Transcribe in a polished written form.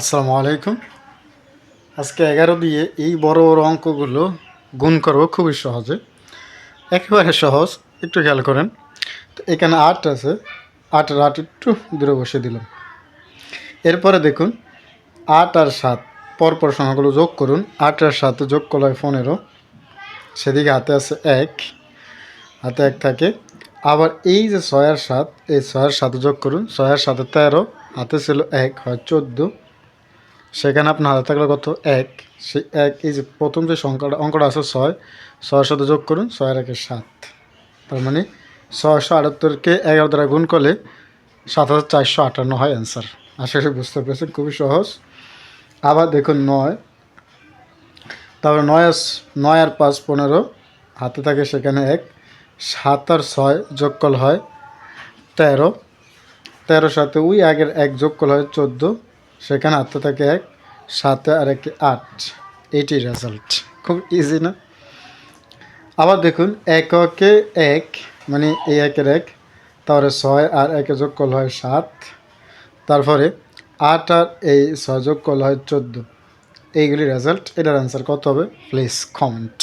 আসসালামু আলাইকুম। আজকে 11 দিয়ে এই বড় বড় অঙ্কগুলো গুণ করব খুবই সহজে, একেবারে সহজ। একটু খেয়াল করেন। তো এখানে 8 আছে, 8 আর 8 একটু দূরে বসিয়ে দিলাম। এরপরে দেখুন 8 আর 7 পরপর সংখ্যাগুলো যোগ করুন। 8 আর 7 যোগ করলে হয় 15। সেদিকে হাতে আছে 1, হাতে 1 থাকে। আবার এই যে 6 আর 7, এই 6 আর 7 যোগ করুন। 6 আর 7 13, হাতে ছিল 1, হয় 14। সেখানে আপনার হাতে থাকলে কত? 1। সেই 1, এই যে প্রথম যে অঙ্কটা আছে 6, 6-এর সাথে যোগ করুন। 6 আর 1 7, তার মানে 678কে 11 দ্বারা গুণ করলে 7458 হয় অ্যান্সার। আশা করি বুঝতে পেরেছেন, খুবই সহজ। আবার দেখুন 9, তারপরে 9 আর 5 15, হাতে থাকে সেখানে 1। 7 আর 6 যোগ করলে হয় 13। 13 সাথে ওই আগের 1 যোগ করলে হয় 14। সেখানে হাতে থাকে 1, 7 আর 1 8। এটি রেজাল্ট, খুব ইজি না? আবার দেখুন এককে 1, মানে এই 1-এর 1, তারপরে 6 আর 1 যোগ করলে হয় 7, তারপরে 8 আর এই 6 যোগ করলে হয় 14। এইগুলি রেজাল্ট। এটার অ্যান্সার কত হবে? Please comment.